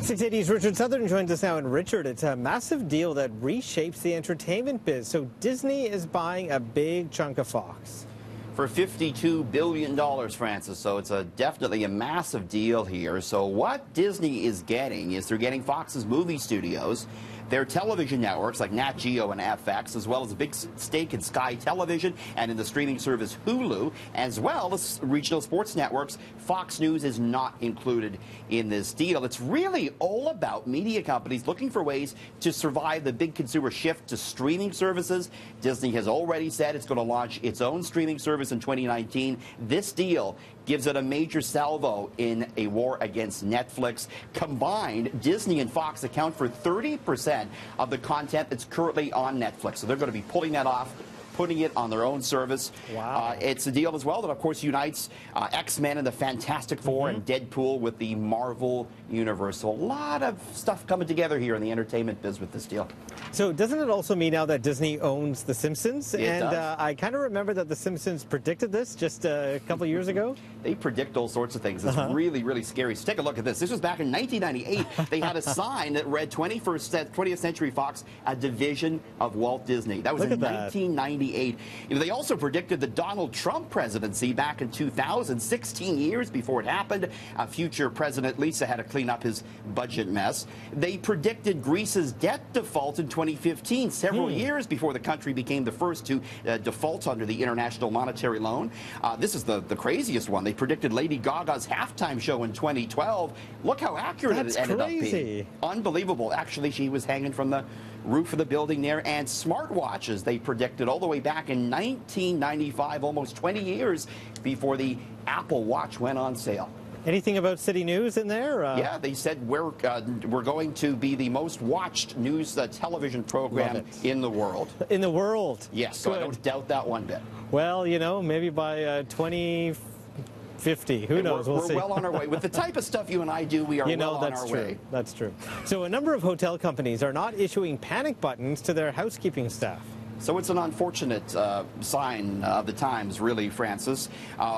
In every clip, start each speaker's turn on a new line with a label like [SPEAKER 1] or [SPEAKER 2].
[SPEAKER 1] 680's Richard Southern joins us now. And Richard, it's a massive deal that reshapes the entertainment biz. So Disney is buying a big chunk of Fox.
[SPEAKER 2] For $52 billion, Francis. So it's definitely a massive deal here. So what Disney is getting is they're getting Fox's movie studios, their television networks like Nat Geo and FX, as well as a big stake in Sky Television and in the streaming service Hulu, as well as regional sports networks. Fox News is not included in this deal. It's really all about media companies looking for ways to survive the big consumer shift to streaming services. Disney has already said it's going to launch its own streaming service in 2019. This deal gives it a major salvo in a war against Netflix. Combined, Disney and Fox account for 30% of the content that's currently on Netflix. So they're going to be pulling that off, putting it on their own service.
[SPEAKER 1] Wow.
[SPEAKER 2] It's a deal as well that, of course, unites X-Men and the Fantastic Four and Deadpool with the Marvel Universe. So a lot of stuff coming together here in the entertainment biz with this deal.
[SPEAKER 1] So doesn't it also mean now that Disney owns The Simpsons?
[SPEAKER 2] It does.
[SPEAKER 1] I kind of remember that The Simpsons predicted this just a couple years ago.
[SPEAKER 2] They predict all sorts of things. It's really, really scary. So take a look at this. This was back in 1998. They had a sign that read 20th Century Fox, a division of Walt Disney. That was in 1998. They also predicted the Donald Trump presidency back in 2000, 16 years before it happened. Future President Lisa had to clean up his budget mess. They predicted Greece's debt default in 2015, several years before the country became the first to default under the International Monetary Loan. This is the craziest one. They predicted Lady Gaga's halftime show in 2012. Look how accurate it ended up being. Unbelievable. Actually, she was hanging from the roof of the building there. And smartwatches, they predicted all the way back in 1995, almost 20 years before the Apple Watch went on sale.
[SPEAKER 1] Anything about City News in there?
[SPEAKER 2] Yeah, they said we're going to be the most watched news television program in the world.
[SPEAKER 1] In the world?
[SPEAKER 2] Yes, so I don't doubt that one bit.
[SPEAKER 1] Well, you know, maybe by 2050, who knows?
[SPEAKER 2] We're
[SPEAKER 1] see.
[SPEAKER 2] well on our way. With the type of stuff you and I do, we are well on our way.
[SPEAKER 1] That's true. So a number of hotel companies are not issuing panic buttons to their housekeeping staff.
[SPEAKER 2] So it's an unfortunate sign of the times, really, Francis.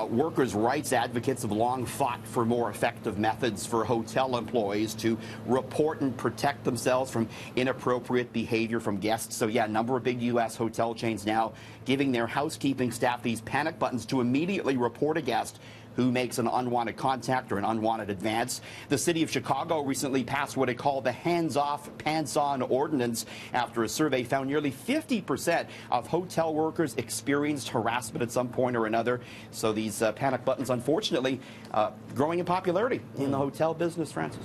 [SPEAKER 2] Workers' rights advocates have long fought for more effective methods for hotel employees to report and protect themselves from inappropriate behavior from guests. So, yeah, a number of big U.S. hotel chains now giving their housekeeping staff these panic buttons to immediately report a guest who makes an unwanted contact or an unwanted advance. The city of Chicago recently passed what it called the hands-off, pants-on ordinance after a survey found nearly 50% of hotel workers experienced harassment at some point or another. So these panic buttons, unfortunately, growing in popularity in the hotel business, Francis.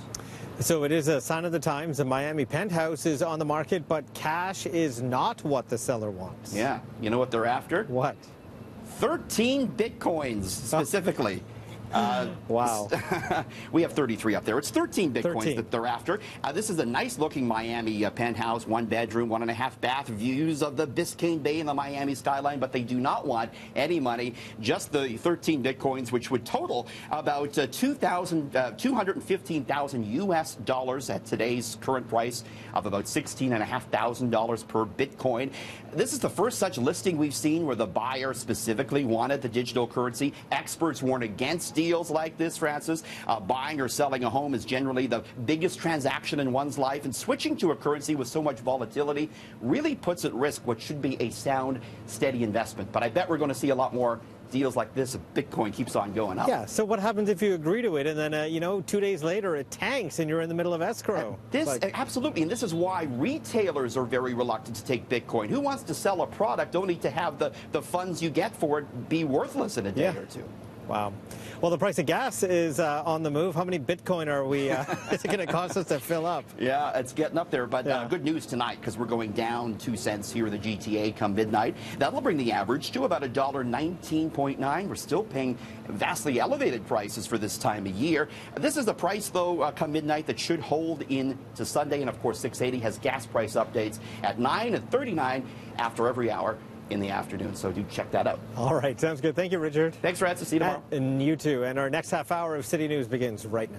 [SPEAKER 1] So it is a sign of the times. The Miami penthouse is on the market, but cash is not what the seller wants.
[SPEAKER 2] Yeah. You know what they're after?
[SPEAKER 1] What?
[SPEAKER 2] 13 bitcoins, specifically.
[SPEAKER 1] Wow.
[SPEAKER 2] We have 33 up there. It's 13 bitcoins that they're after. This is a nice-looking Miami penthouse, one-bedroom, 1.5-bath, views of the Biscayne Bay and the Miami skyline, but they do not want any money, just the 13 bitcoins, which would total about $215,000 U.S. dollars at today's current price of about $16,500 per bitcoin. This is the first such listing we've seen where the buyer specifically wanted the digital currency. Experts warn against deals like this, Francis. Buying or selling a home is generally the biggest transaction in one's life, and switching to a currency with so much volatility really puts at risk what should be a sound, steady investment. But I bet we're going to see a lot more deals like this if Bitcoin keeps on going up.
[SPEAKER 1] Yeah, so what happens if you agree to it and then, 2 days later it tanks and you're in the middle of escrow?
[SPEAKER 2] Absolutely, and this is why retailers are very reluctant to take Bitcoin. Who wants to sell a product only to have the funds you get for it be worthless in a day or two?
[SPEAKER 1] Wow. Well, the price of gas is on the move. How many Bitcoin are we, is it going to cost us to fill up?
[SPEAKER 2] Yeah, it's getting up there, but good news tonight because we're going down 2 cents here in the GTA come midnight. That'll bring the average to about $1.19.9. We're still paying vastly elevated prices for this time of year. This is the price, though, come midnight that should hold into Sunday. And, of course, 680 has gas price updates at 9 and 39 after every hour in the afternoon, so do check that out.
[SPEAKER 1] All right, sounds good. Thank you, Richard.
[SPEAKER 2] Thanks, Francis. See you tomorrow.
[SPEAKER 1] And you too. And our next half hour of City News begins right now.